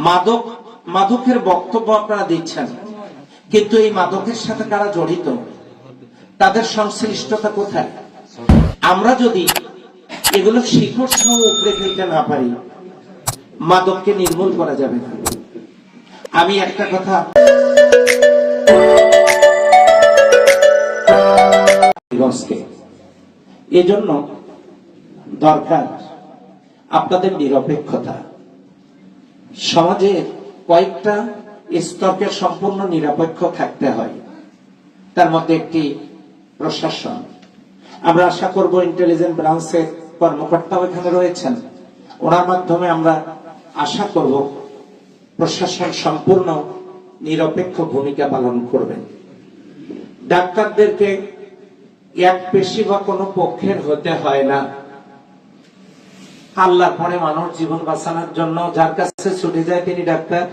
মাদক মাদকের বক্তব্য আপনারা দিচ্ছেন, কিন্তু এই মাদকের সাথে কারা জড়িত, তাদের সংশ্লিষ্টতা কোথায়? আমরা যদি এগুলো শিকড় সহ উপড়ে ফেলতে না পারি, মাদককে নির্মূল করা যাবে না। আমি একটা কথা এজন্য দরকার আপনাদের নিরপেক্ষতা। সমাজে কয়েকটা স্তরকে সম্পূর্ণ নিরপেক্ষ থাকতে হয়, তার মধ্যে একটি প্রশাসন। আমরা আশা করব ইন্টেলিজেন্স ব্রাঞ্চের কর্মকর্তাও এখানে রয়েছেন, ওনার মাধ্যমে আমরা আশা করব প্রশাসন সম্পূর্ণ নিরপেক্ষ ভূমিকা পালন করবেন। ডাক্তারদেরকে এক পেশি বা কোনো পক্ষের হতে হয় না। আল্লাহর পরে মানুষ জীবন বাঁচানোর জন্য যার কাছে ছুটে যায় তিনি ডাক্তার,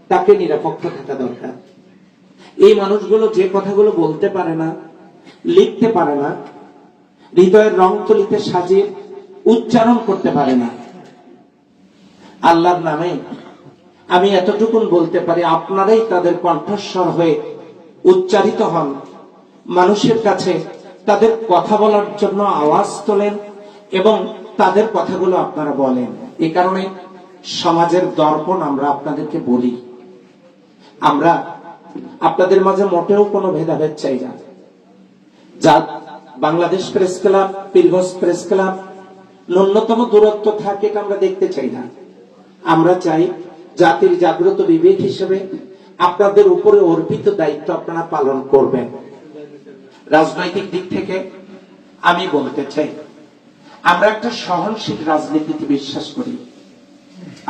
তাকে নিরপেক্ষ থাকা দরকার। এই মানুষগুলো যে কথাগুলো বলতে পারে না, লিখতে পারে না, হৃদয়ের রং তুলিতে সাজিয়ে উচ্চারণ করতে পারে না, আল্লাহর নামে আমি এতটুকুন বলতে পারি, আপনারাই তাদের কণ্ঠস্বর হয়ে উচ্চারিত হন, মানুষের কাছে তাদের কথা বলার জন্য আওয়াজ তোলেন এবং তাদের কথাগুলো আপনারা বলেন। এই কারণে সমাজের দর্পণ আমরা আপনাদেরকে বলি, আমরা আপনাদের মাঝে মোটেও কোনো ভেদাভেদ চাই না। যা Bangladesh press club, Pirganj press club ন্যূনতম দূরত্ব থাকে এটা আমরা দেখতে চাই না। আমরা চাই জাতির জাগ্রত বিবেক হিসেবে আপনাদের উপরে অর্পিত দায়িত্ব আপনারা পালন করবেন। রাজনৈতিক দিক থেকে আমি বলতে চাই, আমরা একটা সহনশীল রাজনীতিতে বিশ্বাস করি।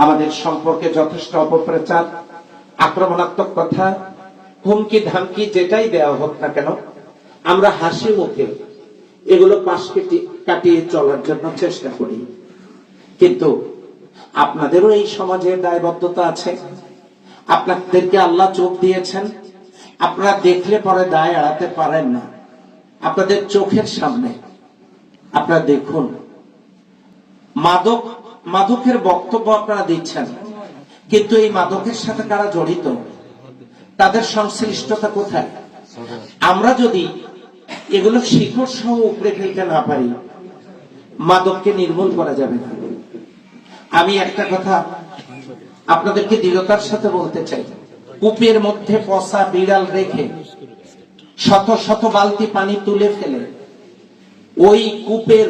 আমাদের সম্পর্কে যথেষ্ট অপপ্রচার, আক্রমণাত্মক কথা, হুমকি ধামকি যেটাই দেওয়া হোক না কেন, আমরা হাসি মুখে এগুলো পাশ কাটিয়ে চলার জন্য চেষ্টা করি। কিন্তু আপনাদেরও এই সমাজে দায়বদ্ধতা আছে। আপনাদেরকে আল্লাহ চোখ দিয়েছেন, আপনারা দেখলে পরে দায় এড়াতে পারেন না। আপনাদের চোখের সামনে আপনারা দেখুন, মাদকের বক্তব্য আপনারা দিচ্ছেন, কিন্তু এই মাদকের সাথে কারা জড়িত, তাদের সংশ্লিষ্টতা কোথায়? আমরা যদি এগুলো শিকড় সহ উপড়ে ফেলতে না পারি, মাদককে নির্মূল করা যাবে না। আমি একটা কথা আপনাদেরকে দৃঢ়তার সাথে বলতে চাই, কূপের মধ্যে পচা বিড়াল রেখে শত শত বালতি পানি তুলে ফেলে ওই কূপের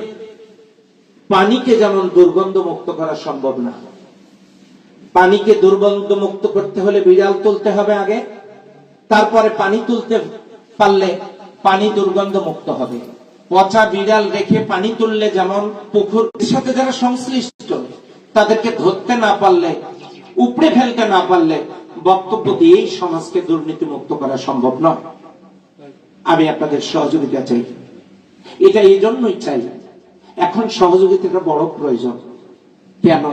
পানিকে যেমন দুর্গন্ধ মুক্ত করা সম্ভব না। পানিকে দুর্গন্ধ মুক্ত করতে হলে বিড়াল তুলতে হবে আগে, তারপরে পানি তুলতে পারলে পানি দুর্গন্ধ মুক্ত হবে। পচা বিড়াল রেখে পানি তুললে যেমন পুকুরের সাথে যারা সংশ্লিষ্ট তাদেরকে ধরতে না পারলে, উপড়ে ফেলতে না পারলে বক্তব্য দিয়েই সমাজকে দুর্নীতি মুক্ত করা সম্ভব নয়। আমি আপনাদের সহযোগিতা চাই, এটা এই জন্যই চাই, এখন সহযোগিতাটা বড় প্রয়োজন। কেন?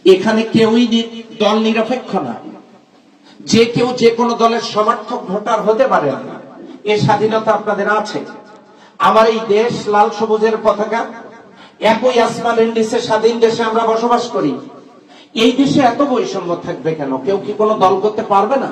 এখানে কেউই দল নিরপেক্ষ না, যে কেউ যে কোনো দলের সমর্থক ভোটার হতে পারে না, এ স্বাধীনতা আপনাদের আছে। আমার এই দেশ লাল সবুজের পতাকা, একই আসমানের নিচে স্বাধীন দেশে আমরা বসবাস করি। এই দেশে এত বৈষম্য থাকবে কেন? কেউ কি কোনো দল করতে পারবে না?